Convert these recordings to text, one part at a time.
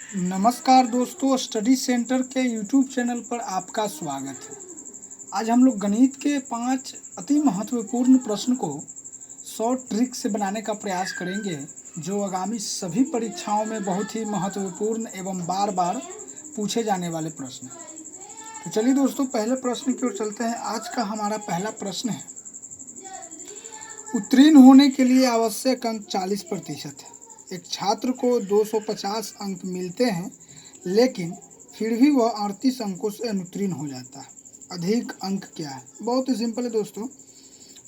नमस्कार दोस्तों, study centre के यूट्यूब चैनल पर आपका स्वागत है। आज हम लोग गणित के 5 अति महत्वपूर्ण प्रश्न को शॉर्ट ट्रिक से बनाने का प्रयास करेंगे, जो आगामी सभी परीक्षाओं में बहुत ही महत्वपूर्ण एवं बार-बार पूछे जाने वाले प्रश्न हैं। तो चलिए दोस्तों, पहले प्रश्न की ओर चलते हैं। आज का हमारा पहला प्रश्न है, उत्तीर्ण होने के लिए आवश्यक अंक 40% है। एक छात्र को 250 अंक मिलते हैं, लेकिन फिर भी वह 38 अंकों से अनुत्तीर्ण हो जाता है। अधिक अंक क्या है? बहुत ही सिंपल है दोस्तों।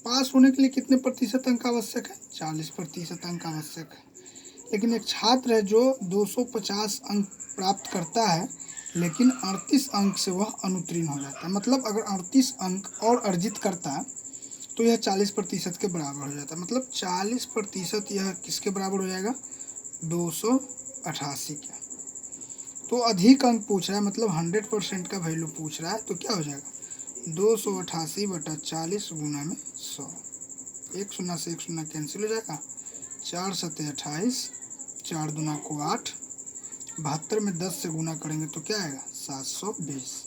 पास होने के लिए कितने प्रतिशत अंक आवश्यक है? 40% अंक आवश्यक है। लेकिन एक छात्र है जो 250 अंक प्राप्त करता है, लेकिन 38 अंक से वह अनुत्तीर्ण हो जाता है। मतलब अगर 38 अंक और अर्जित करता है तो यह 40% के बराबर हो जाता है। मतलब 40% यह किसके बराबर हो जाएगा? 288 के। तो अधिक अंक पूछ रहा है, मतलब 100% का वैल्यू पूछ रहा है, तो क्या हो जाएगा? 288/40 गुना में 100। एक शून्य से एक शून्य कैंसिल हो जाएगा। 4 सत्ते 28, 4 दूना को 8, 72 में 10 से गुना करेंगे तो क्या आएगा? 720।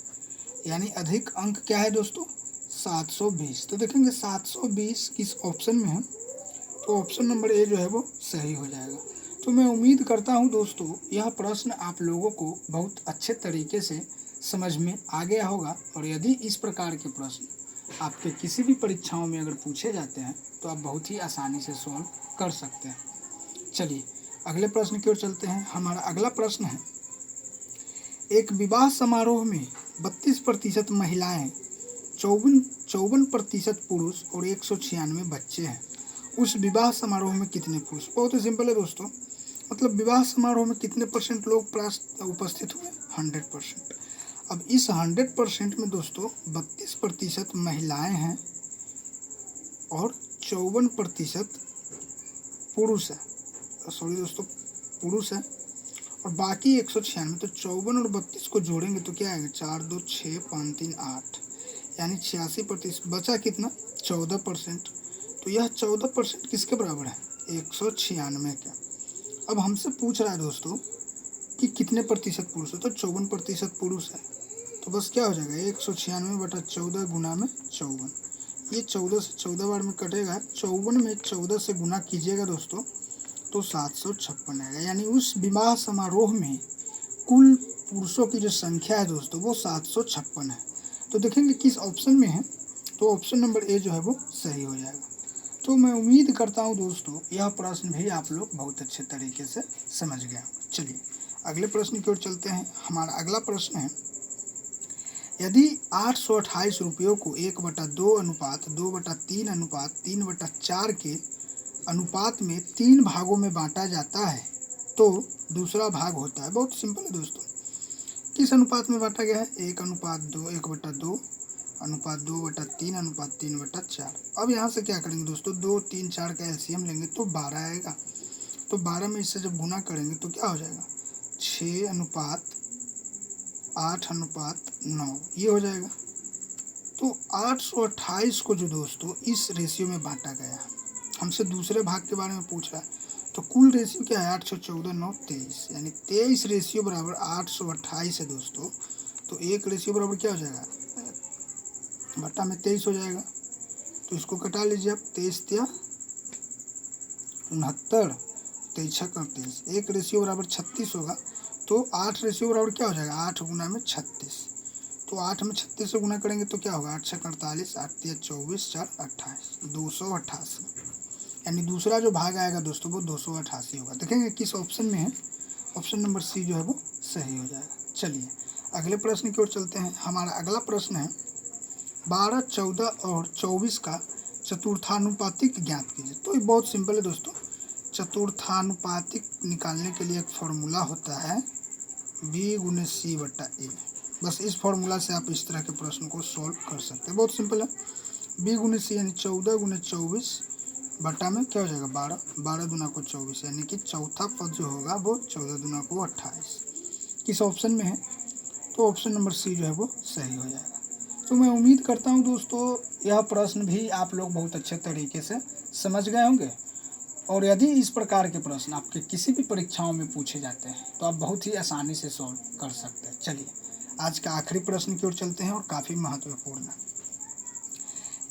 यानी अधिक अंक क्या है दोस्तों? 720। तो देखेंगे 720 किस ऑप्शन में है, तो ऑप्शन नंबर ए जो है वो सही हो जाएगा। तो मैं उम्मीद करता हूं दोस्तों, यह प्रश्न आप लोगों को बहुत अच्छे तरीके से समझ में आ गया होगा। और यदि इस प्रकार के प्रश्न आपके किसी भी परीक्षाओं में अगर पूछे जाते हैं तो आप बहुत ही आसानी से सॉल्व कर सकते हैं। चलिए अगले प्रश्न की ओर चलते हैं। हमारा अगला प्रश्न है, एक विवाह समारोह में 32% महिलाएं, 54% पुरुष और 196 बच्चे हैं। उस विवाह समारोह में कितने पुरुष? बहुत ही सिंपल है दोस्तों। मतलब विवाह समारोह में कितने परसेंट लोग उपस्थित हुए? 100%। अब इस 100% में दोस्तों 32% महिलाएं हैं और 54% पुरुष है। सॉरी दोस्तों, पुरुष है और बाकी 196। तो 54 और 32 को जोड़ेंगे तो क्या आएगा? 4 2 6 5 3 8, यानी 86%। बचा कितना? 14%। तो यह 14% किसके बराबर है? 196 के। अब हमसे पूछ रहा है दोस्तों कि कितने प्रतिशत पुरुष है, तो 54% पुरुष है। तो बस क्या हो जाएगा? 196/14 गुना में 54। ये 14 से 14 बार में कटेगा। 54 में 14 से गुना कीजिएगा दोस्तों तो 756 आएगा। यानी उस विवाह समारोह में कुल पुरुषों की जो संख्या है दोस्तों वो 756 है। तो देखेंगे किस ऑप्शन में है, तो ऑप्शन नंबर ए जो है वो सही हो जाएगा। तो मैं उम्मीद करता हूँ दोस्तों, यह प्रश्न भी आप लोग बहुत अच्छे तरीके से समझ गए होंगे। चलिए अगले प्रश्न की ओर चलते हैं। हमारा अगला प्रश्न है, यदि 828 रुपयों को 1/2 अनुपात 2/3 अनुपात 3/4 के अनुपात में 3 भागों में बांटा जाता है तो दूसरा भाग होता है। बहुत सिंपल है दोस्तों। किस अनुपात में बांटा गया है? 1/2 1/2 अनुपात 2/3 अनुपात 3/4। अब यहाँ से क्या करेंगे दोस्तों? 2 3 4 का एलसीएम लेंगे तो 12 आएगा। तो 12 में इससे जब गुना करेंगे तो क्या हो जाएगा? 6/8/9 ये हो जाएगा। तो 828 को जो दोस्तों इस रेशियो में बांटा गया है, हमसे दूसरे भाग के बारे में पूछ रहा है, तो कुल रेशियो क्या है? 814 9 23, यानी 23 रेशियो बराबर 828 है दोस्तों। तो एक रेशियो बराबर क्या हो जाएगा? बट्टा में 23 हो जाएगा। तो इसको कटा लीजिए आप। 23 या 69, 23 छक्का 23, एक रेशियो बराबर 36 होगा। तो 8 रेशियो बराबर क्या हो जाएगा? 8 गुना में 36। तो 8 में 36 से गुना करेंगे तो क्या होगा? 8 छक्का 48, 8 3 24, 4 28, 288। यानी दूसरा जो भाग आएगा दोस्तों वो 288 होगा। देखेंगे किस ऑप्शन में है, ऑप्शन नंबर सी जो है वो सही हो जाएगा। चलिए अगले प्रश्न की ओर चलते हैं। हमारा अगला प्रश्न है, 12 14 और 24 का चतुर्थानुपातिक ज्ञात कीजिए। तो ये बहुत सिंपल है दोस्तों। चतुर्थानुपातिक निकालने के लिए एक फॉर्मूला होता है B/C/A। बस इस फॉर्मूला से आप इस तरह के प्रश्न को सॉल्व कर सकते हैं। बहुत सिंपल है। B/C यानी 14 × 24 बटा में क्या हो जाएगा? 12, 12 दूना को 24, यानी कि चौथा पद जो होगा वो 14 दूना को 28। किस ऑप्शन में है? तो ऑप्शन नंबर सी जो है वो सही हो जाएगा। तो मैं उम्मीद करता हूँ दोस्तों, यह प्रश्न भी आप लोग बहुत अच्छे तरीके से समझ गए होंगे। और यदि इस प्रकार के प्रश्न आपके किसी भी परीक्षाओं में पूछे जाते हैं तो आप बहुत ही आसानी से सॉल्व कर सकते हैं। चलिए आज का आखिरी प्रश्न की ओर चलते हैं और काफ़ी महत्वपूर्ण है।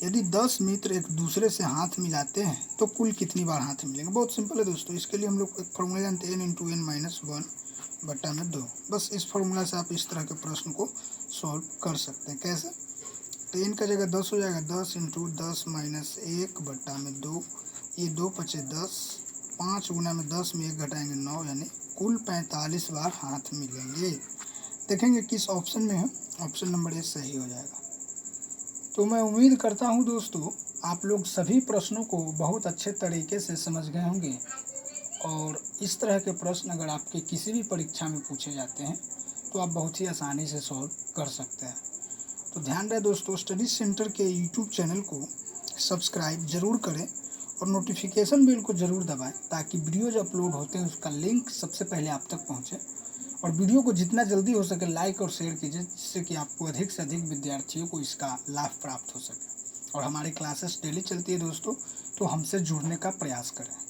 यदि 10 मित्र एक दूसरे से हाथ मिलाते हैं तो कुल कितनी बार हाथ मिलेंगे? बहुत सिंपल है दोस्तों, इसके लिए हम लोग एक फॉर्मूला जानते हैं, n × n-1/2। बस इस फॉर्मूला से आप इस तरह के प्रश्न को सॉल्व कर सकते हैं। कैसे? तो n का जगह 10 हो जाएगा, 10 × 10 - 1/2, ये 2 × 5 = 10, 5 गुना में 10 में 1 घटाएंगे 9, यानी कुल 45 बार हाथ मिलेंगे। देखेंगे किस ऑप्शन में है, ऑप्शन नंबर ए सही हो जाएगा। तो मैं उम्मीद करता हूँ दोस्तों आप लोग सभी प्रश्नों को बहुत अच्छे तरीके से समझ गए होंगे और इस तरह के प्रश्न अगर आपके किसी भी परीक्षा में पूछे जाते हैं तो आप बहुत ही आसानी से सॉल्व कर सकते हैं। तो ध्यान रहे दोस्तों, स्टडी सेंटर के यूट्यूब चैनल को सब्सक्राइब ज़रूर करें और नोटिफिकेशन बेल को ज़रूर दबाएं ताकि वीडियो जो अपलोड होते हैं उसका लिंक सबसे पहले आप तक पहुंचे। और वीडियो को जितना जल्दी हो सके लाइक और शेयर कीजिए, जिससे कि आपको अधिक से अधिक विद्यार्थियों को इसका लाभ प्राप्त हो सके। और हमारी क्लासेस डेली चलती है दोस्तों, तो हमसे जुड़ने का प्रयास करें।